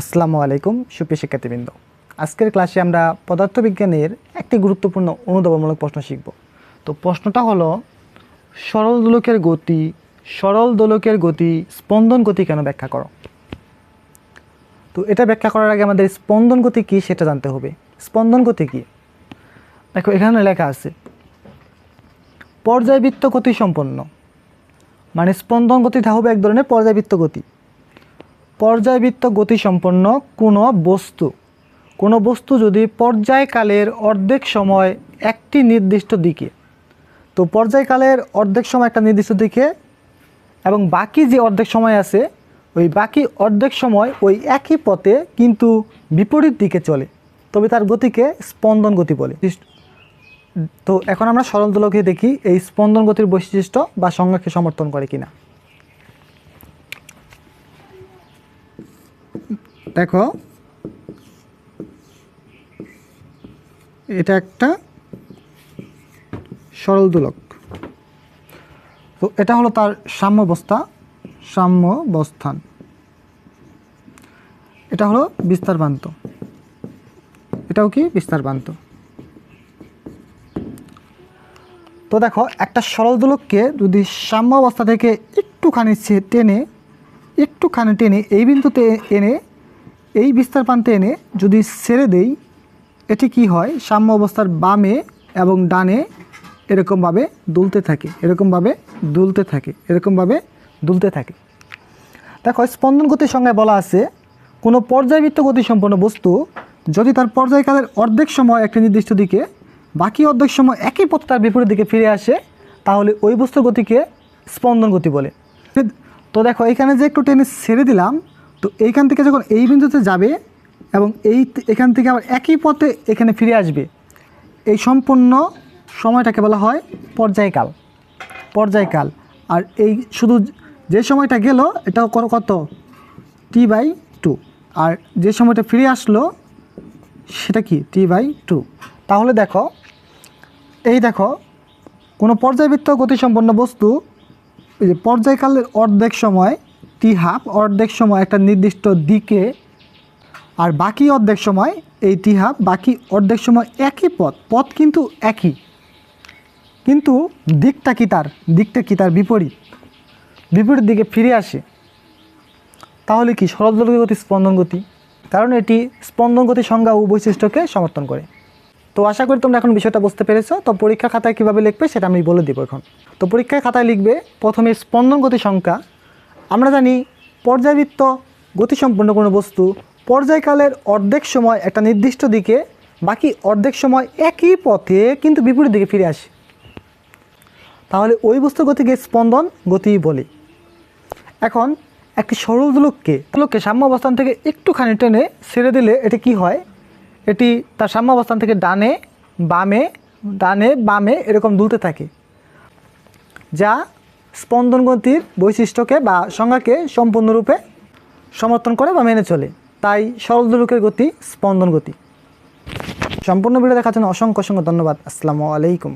আসসালামু আলাইকুম সুপ্রিয় শিক্ষার্থীবৃন্দ। আজকের ক্লাসে আমরা পদার্থবিজ্ঞানের একটি গুরুত্বপূর্ণ অনুধাবনমূলক প্রশ্ন শিখব। তো প্রশ্নটা হলো সরল দোলকের গতি স্পন্দন গতি কেন ব্যাখ্যা করো। তো এটা ব্যাখ্যা করার আগে আমাদের স্পন্দন গতি কী সেটা জানতে হবে। স্পন্দন গতি কী? দেখো এখানে লেখা আছে পর্যায়বৃত্ত গতি সম্পন্ন, মানে স্পন্দন গতিটা হবে এক ধরনের পর্যায়বৃত্ত গতি। পর্যায়বৃত্ত গতি সম্পন্ন কোনো বস্তু যদি পর্যায়কালের অর্ধেক সময় একটি নির্দিষ্ট দিকে, তো পর্যায়কালের অর্ধেক সময় একটা নির্দিষ্ট দিকে এবং বাকি যে অর্ধেক সময় আছে ওই বাকি অর্ধেক সময় ওই একই পথে কিন্তু বিপরীত দিকে চলে, তবে তার গতিকে স্পন্দন গতি বলে। তো এখন আমরা সরল দোলকে দেখি এই স্পন্দন গতির বৈশিষ্ট্য বা সংজ্ঞাকে সমর্থন করে কিনা। দেখো এটা একটা সরল দোলক, তো এটা হলো তার সাম্যাবস্থান, এটা হলো বিস্তার প্রান্ত, এটাও কি বিস্তার প্রান্ত। তো দেখো একটা সরল দোলককে যদি সাম্য অবস্থা থেকে একটুখানি টেনে এই বিন্দুতে এনে এই বিস্তার প্রান্তে এনে যদি ছেড়ে দেই, এটি কি হয় সাম্য অবস্থার বামে এবং ডানে এরকমভাবে দুলতে থাকে। দেখো স্পন্দন গতির সংজ্ঞায় বলা আছে কোনো পর্যায়বৃত্ত গতি সম্পন্ন বস্তু যদি তার পর্যায়কালের অর্ধেক সময় একটি নির্দিষ্ট দিকে বাকি অর্ধেক সময় একই পথ তার বিপরীত দিকে ফিরে আসে, তাহলে ওই বস্তুর গতিকে স্পন্দন গতি বলে। তো দেখো এখানে যে একটু টেনে ছেড়ে দিলাম, তো এইখান থেকে যখন এই বিন্দুতে যাবে এবং এখান থেকে আবার একই পথে এখানে ফিরে আসবে, এই সম্পূর্ণ সময়টাকে বলা হয় পর্যায়কাল। আর এই শুধু যে সময়টা গেল এটা কত T/2, আর যে সময়টা ফিরে আসলো সেটা কি T/2। তাহলে দেখো কোনো পর্যায়বৃত্ত গতিসম্পন্ন বস্তু এই যে পর্যায়কালের অর্ধেক সময় T/2 অর্ধেক সময় একটা নির্দিষ্ট দিকে, আর বাকি অর্ধেক সময় এই T/2 বাকি অর্ধেক সময় একই পথ কিন্তু একই, কিন্তু দিকটা কি তার বিপরীত দিকে ফিরে আসে, তাহলে কি সরল দোলকের গতি স্পন্দন গতি, কারণ এটি স্পন্দন গতির সংজ্ঞা ও বৈশিষ্ট্যকে সমর্থন করে। তো আশা করি তোমরা এখন বিষয়টা বুঝতে পেরেছো। তো পরীক্ষা খাতায় কীভাবে লিখবে সেটা আমি বলে দেবো এখন। তো পরীক্ষার খাতায় লিখবে প্রথমে স্পন্দন গতি সংখ্যা। আমরা জানি পর্যায়বৃত্ত গতিসম্পন্ন কোনো বস্তু পর্যায়কালের অর্ধেক সময় একটা নির্দিষ্ট দিকে বাকি অর্ধেক সময় একই পথে কিন্তু বিপরীত দিকে ফিরে আসে, তাহলে ওই বস্তুর গতিকে স্পন্দন গতি বলে। এখন একটি সরল দোলককে সাম্য অবস্থান থেকে একটুখানি টেনে ছেড়ে দিলে এটি কি হয়, এটি তার সাম্য অবস্থান থেকে ডানে বামে এরকম দুলতে থাকে, যা স্পন্দন গতির বৈশিষ্ট্যকে বা সংজ্ঞাকে সম্পূর্ণরূপে সমর্থন করে বা মেনে চলে। তাই সরল দোলকের গতি স্পন্দন গতি। সম্পূর্ণ ভিডিও দেখার জন্য অসংখ্য ধন্যবাদ। আসসালামু আলাইকুম।